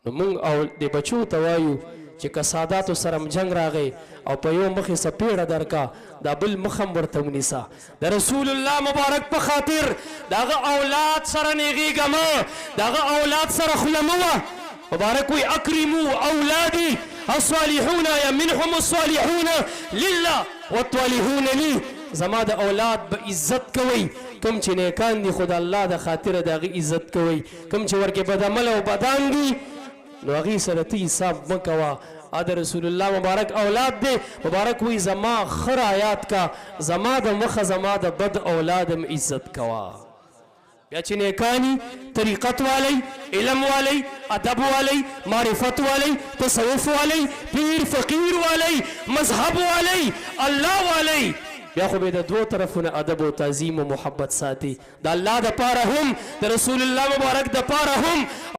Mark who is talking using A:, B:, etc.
A: نو مونږ او د بچو ته وایو چې که ساداتو سره جنگ راغی او په یو مخې سپېړه درکا دا بل مخم ورته ونیسه د رسول الله مبارک په خاطر دغه اولاد سره نیغېږه مه دغه اولاد سره خوله مه وه مبارک وی اکرمو اولادی الصالحون یا منهم الصالحون لله والطالحون لی زما د اولاد به عزت کوئ کم چې نیکان دي خو د الله د خاطره د هغې عزت کوئ کم چې ورکې بدعمل او بدان دي نو هغې سره ته حساب مه کوه د رسول الله مبارک اولاد دی مبارک وی زما ښه رعایات کا زما د مخه زما د بد اولادم عزت کوه بیا چې نیکانی طریقت والی علم والی ادب والی معرفت والی تصوف والی پیر فقیر والی مذهب والی الله والی بیا خو به د دوه طرفونه ادب و تعظیم و محبت ساتي د الله د پاره هم د رسول الله مبارک د پاره هم